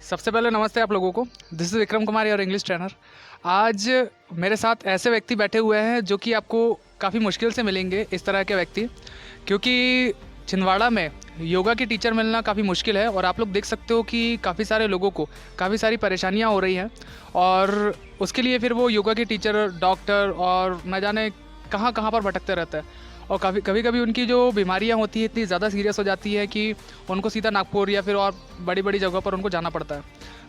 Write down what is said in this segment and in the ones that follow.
सबसे पहले नमस्ते आप लोगों को। दिस इज़ विक्रम कुमार और इंग्लिश ट्रेनर। आज मेरे साथ ऐसे व्यक्ति बैठे हुए हैं जो कि आपको काफ़ी मुश्किल से मिलेंगे, इस तरह के व्यक्ति, क्योंकि छिंदवाड़ा में योगा की टीचर मिलना काफ़ी मुश्किल है। और आप लोग देख सकते हो कि काफ़ी सारे लोगों को काफ़ी सारी परेशानियां हो रही हैं, और उसके लिए फिर वो योगा के टीचर, डॉक्टर और न जाने कहाँ कहाँ पर भटकते रहते हैं। और कभी कभी उनकी जो बीमारियां होती है इतनी ज़्यादा सीरियस हो जाती है कि उनको सीधा नागपुर या फिर और बड़ी बड़ी जगह पर उनको जाना पड़ता है।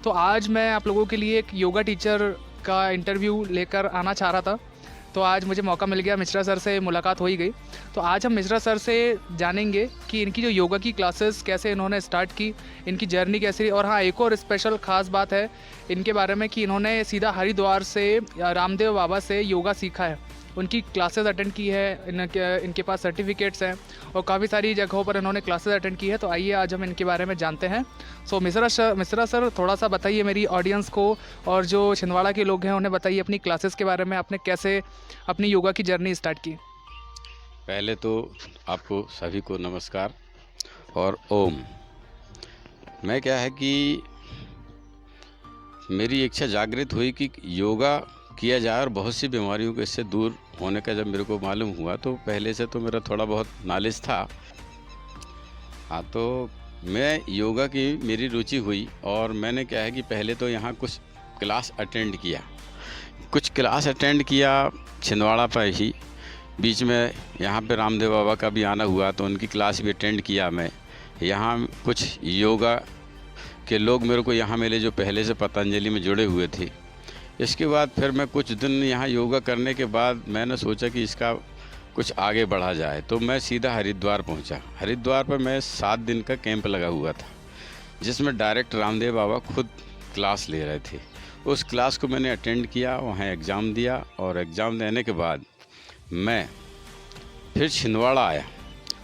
तो आज मैं आप लोगों के लिए एक योगा टीचर का इंटरव्यू लेकर आना चाह रहा था। तो आज मुझे मौका मिल गया, मिश्रा सर से मुलाकात हो ही गई। तो आज हम मिश्रा सर से जानेंगे कि इनकी जो योगा की क्लासेस कैसे इन्होंने स्टार्ट की, इनकी जर्नी कैसी रही। और हाँ, एक और स्पेशल ख़ास बात है इनके बारे में कि इन्होंने सीधा हरिद्वार से रामदेव बाबा से योगा सीखा है, उनकी क्लासेस अटेंड की है। इनके पास सर्टिफिकेट्स हैं और काफ़ी सारी जगहों पर इन्होंने क्लासेस अटेंड की है। तो आइए आज हम इनके बारे में जानते हैं। सो मिश्रा सर थोड़ा सा बताइए मेरी ऑडियंस को, और जो छिंदवाड़ा के लोग हैं उन्हें बताइए अपनी क्लासेस के बारे में, आपने कैसे अपनी योगा की जर्नी स्टार्ट की। पहले तो आपको सभी को नमस्कार और ओम। मैं क्या है कि मेरी इच्छा जागृत हुई कि योगा किया जाए और बहुत सी बीमारियों को इससे दूर होने का जब मेरे को मालूम हुआ, तो पहले से तो मेरा थोड़ा बहुत नॉलेज था। हाँ, तो मैं योगा की मेरी रुचि हुई और मैंने क्या है कि पहले तो यहाँ कुछ क्लास अटेंड किया छिंदवाड़ा पर ही। बीच में यहाँ पे रामदेव बाबा का भी आना हुआ तो उनकी क्लास भी अटेंड किया मैं। यहाँ कुछ योगा के लोग मेरे को यहाँ मिले जो पहले से पतंजलि में जुड़े हुए थे। इसके बाद फिर मैं कुछ दिन यहाँ योगा करने के बाद मैंने सोचा कि इसका कुछ आगे बढ़ा जाए, तो मैं सीधा हरिद्वार पहुँचा। हरिद्वार पर मैं 7 दिन का कैंप लगा हुआ था, जिसमें डायरेक्ट रामदेव बाबा खुद क्लास ले रहे थे। उस क्लास को मैंने अटेंड किया, वहाँ एग्ज़ाम दिया और एग्ज़ाम देने के बाद मैं फिर छिंदवाड़ा आया।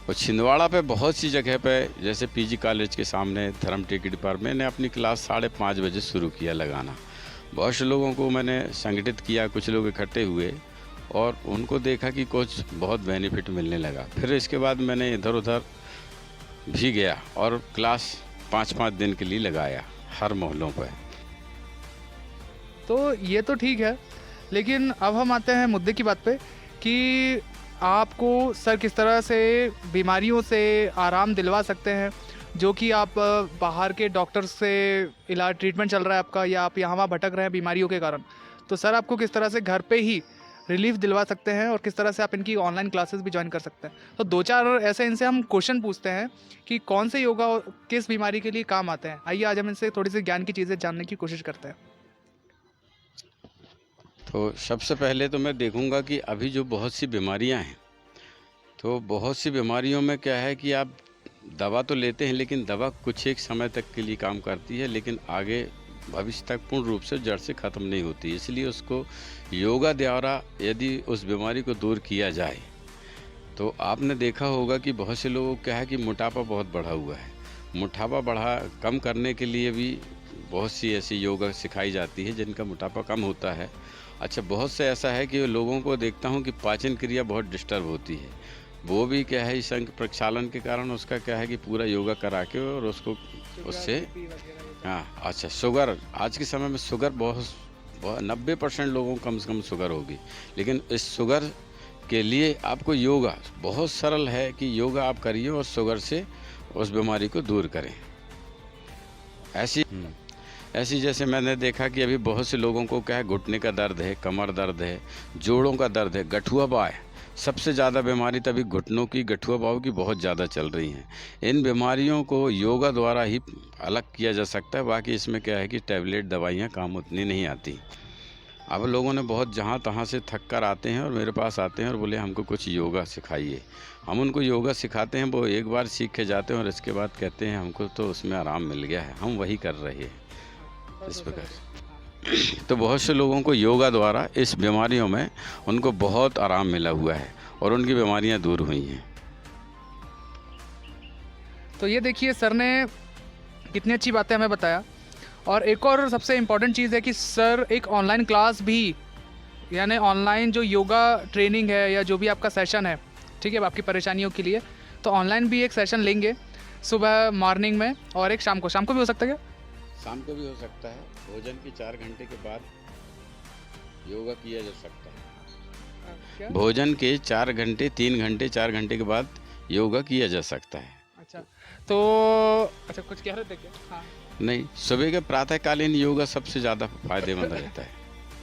और छिंदवाड़ा पे बहुत सी जगह पे, जैसे पीजी कॉलेज के सामने धर्म टिकट पर मैंने अपनी क्लास 5:30 बजे शुरू किया लगाना। बहुत से लोगों को मैंने संगठित किया, कुछ लोग इकट्ठे हुए और उनको देखा कि कुछ बहुत बेनिफिट मिलने लगा। फिर इसके बाद मैंने इधर उधर भी गया और क्लास 5-5 दिन के लिए लगाया हर मोहल्लों पर। तो ये तो ठीक है, लेकिन अब हम आते हैं मुद्दे की बात पे कि आपको सर किस तरह से बीमारियों से आराम दिलवा सकते हैं, जो कि आप बाहर के डॉक्टर से इलाज ट्रीटमेंट चल रहा है आपका, या आप यहाँ वहाँ भटक रहे हैं बीमारियों के कारण। तो सर आपको किस तरह से घर पे ही रिलीफ दिलवा सकते हैं और किस तरह से आप इनकी ऑनलाइन क्लासेस भी ज्वाइन कर सकते हैं। तो 2-4 ऐसे इनसे हम क्वेश्चन पूछते हैं कि कौन से योगा किस बीमारी के लिए काम आते हैं। आइए आज हम इनसे थोड़ी सी ज्ञान की चीज़ें जानने की कोशिश करते हैं। तो सबसे पहले तो मैं देखूंगा कि अभी जो बहुत सी बीमारियां हैं, तो बहुत सी बीमारियों में क्या है कि आप दवा तो लेते हैं, लेकिन दवा कुछ एक समय तक के लिए काम करती है, लेकिन आगे भविष्य तक पूर्ण रूप से जड़ से ख़त्म नहीं होती। इसलिए उसको योगा द्वारा यदि उस बीमारी को दूर किया जाए, तो आपने देखा होगा कि बहुत से लोगों को क्या है कि मोटापा बहुत बढ़ा हुआ है। मोटापा कम करने के लिए भी बहुत सी ऐसी योगा सिखाई जाती है जिनका मोटापा कम होता है। अच्छा, बहुत से ऐसा है कि लोगों को देखता हूँ कि पाचन क्रिया बहुत डिस्टर्ब होती है, वो भी क्या है इस अंग प्रक्षालन के कारण उसका क्या है कि पूरा योगा करा के और उसको उससे हाँ। अच्छा, शुगर, आज के समय में शुगर बहुत 90% लोगों को कम से कम शुगर होगी, लेकिन इस शुगर के लिए आपको योगा बहुत सरल है कि योगा आप करिए और शुगर से उस बीमारी को दूर करें। ऐसी जैसे मैंने देखा कि अभी बहुत से लोगों को क्या है घुटने का दर्द है, कमर दर्द है, जोड़ों का दर्द है, गठुआ बाह है। सबसे ज़्यादा बीमारी तभी घुटनों की, गठुआ बाहों की बहुत ज़्यादा चल रही हैं। इन बीमारियों को योगा द्वारा ही अलग किया जा सकता है। बाकी इसमें क्या है कि टैबलेट दवाइयाँ काम उतनी नहीं आती। अब लोगों ने बहुत जहाँ तहाँ से थक कर आते हैं और मेरे पास आते हैं और बोले हमको कुछ योगा सिखाइए। हम उनको योगा सिखाते हैं, वो एक बार सीख के जाते हैं और इसके बाद कहते हैं हमको तो उसमें आराम मिल गया है, हम वही कर रहे हैं इस प्रकार। तो बहुत से लोगों को योगा द्वारा इस बीमारियों में उनको बहुत आराम मिला हुआ है और उनकी बीमारियां दूर हुई हैं। तो ये देखिए सर ने कितनी अच्छी बातें हमें बताया। और एक और सबसे इम्पॉर्टेंट चीज़ है कि सर एक ऑनलाइन क्लास भी, यानी ऑनलाइन जो योगा ट्रेनिंग है या जो भी आपका सेशन है, ठीक है, आपकी परेशानियों के लिए, तो ऑनलाइन भी एक सेशन लेंगे सुबह मॉर्निंग में और एक शाम को भी हो सकता है क्या? शाम को भी हो सकता है। भोजन के 4 घंटे के बाद योगा किया जा सकता है। क्या? भोजन के 4 घंटे, 3 घंटे, 4 घंटे के बाद योगा किया जा सकता है। अच्छा, तो अच्छा कुछ कह रहे थे क्या? हाँ। नहीं, सुबह के प्रातःकालीन योगा सबसे ज़्यादा फायदेमंद रहता है।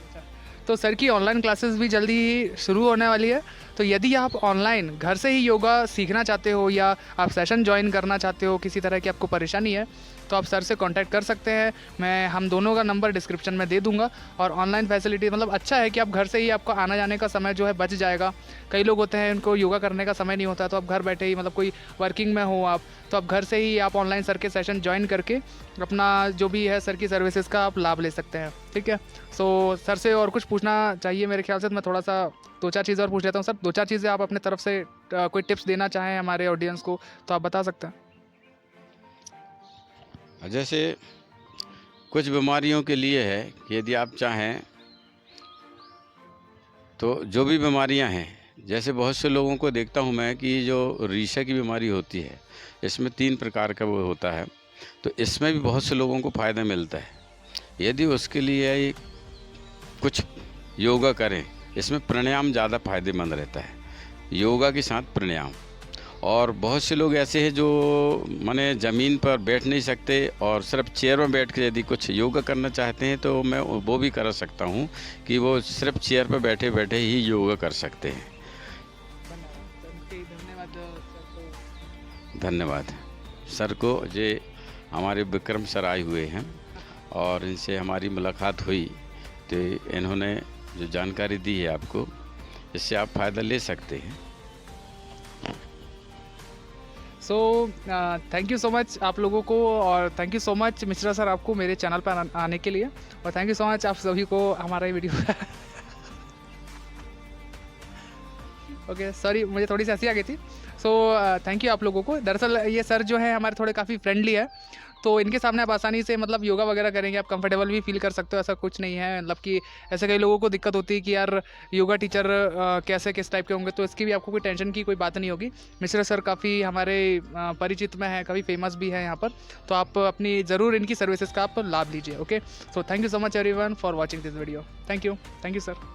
अच्छा, तो सर की ऑनलाइन क्लासेस भी जल्दी ही शुरू होने वाली है, तो यदि आप ऑनलाइन घर से ही योगा सीखना चाहते हो या आप सेशन ज्वाइन करना चाहते हो, किसी तरह की आपको परेशानी है, तो आप सर से कांटेक्ट कर सकते हैं। हम दोनों का नंबर डिस्क्रिप्शन में दे दूंगा। और ऑनलाइन फैसिलिटी मतलब अच्छा है कि आप घर से ही, आपको आना जाने का समय जो है बच जाएगा। कई लोग होते हैं उनको योगा करने का समय नहीं होता, तो आप घर बैठे ही, मतलब कोई वर्किंग में हो आप, तो आप घर से ही आप ऑनलाइन सर के सेशन ज्वाइन करके अपना जो भी है सर की सर्विसेज का आप लाभ ले सकते हैं। ठीक है, सो सर से और कुछ पूछना चाहिए मेरे ख्याल से, तो मैं थोड़ा सा 2-4 चीज़ें और पूछ लेता हूँ सर। 2-4 चीज़ें आप अपने तरफ से कोई टिप्स देना चाहें हमारे ऑडियंस को, तो आप बता सकते हैं। जैसे कुछ बीमारियों के लिए है कि यदि आप चाहें तो जो भी बीमारियां हैं, जैसे बहुत से लोगों को देखता हूं मैं कि जो रीशा की बीमारी होती है, इसमें 3 प्रकार का वो होता है, तो इसमें भी बहुत से लोगों को फ़ायदा मिलता है। यदि उसके लिए कुछ योगा करें, इसमें प्राणायाम ज़्यादा फायदेमंद रहता है, योगा के साथ प्राणायाम। और बहुत से लोग ऐसे हैं जो माने ज़मीन पर बैठ नहीं सकते और सिर्फ चेयर में बैठ के यदि कुछ योगा करना चाहते हैं, तो मैं वो भी कर सकता हूँ कि वो सिर्फ चेयर पर बैठे बैठे ही योगा कर सकते हैं। धन्यवाद सर को। जे हमारे विक्रम सर आए हुए हैं और इनसे हमारी मुलाकात हुई, तो इन्होंने जो जानकारी दी है आपको, इससे आप फ़ायदा ले सकते हैं। So thank you so much आप लोगों को, और thank you so much Mishra sir आपको मेरे चैनल पर आने के लिए, और थैंक यू सो मच आप सभी को हमारा ये वीडियो ओके सॉरी मुझे थोड़ी सी हंसी आ गई थी। सो थैंक यू आप लोगों को। दरअसल ये सर जो है हमारे थोड़े काफ़ी फ्रेंडली है, तो इनके सामने आप आसानी से मतलब योगा वगैरह करेंगे, आप कंफर्टेबल भी फील कर सकते हो, ऐसा कुछ नहीं है। मतलब कि ऐसे कई लोगों को दिक्कत होती है कि यार योगा टीचर कैसे किस टाइप के होंगे, तो इसकी भी आपको कोई टेंशन की कोई बात नहीं होगी। मिश्रा सर काफ़ी हमारे परिचित में है, काफ़ी फेमस भी है यहाँ पर, तो आप अपनी ज़रूर इनकी सर्विसेज का आप लाभ लीजिए। Okay, so thank you so much everyone for watching this video. Thank you sir.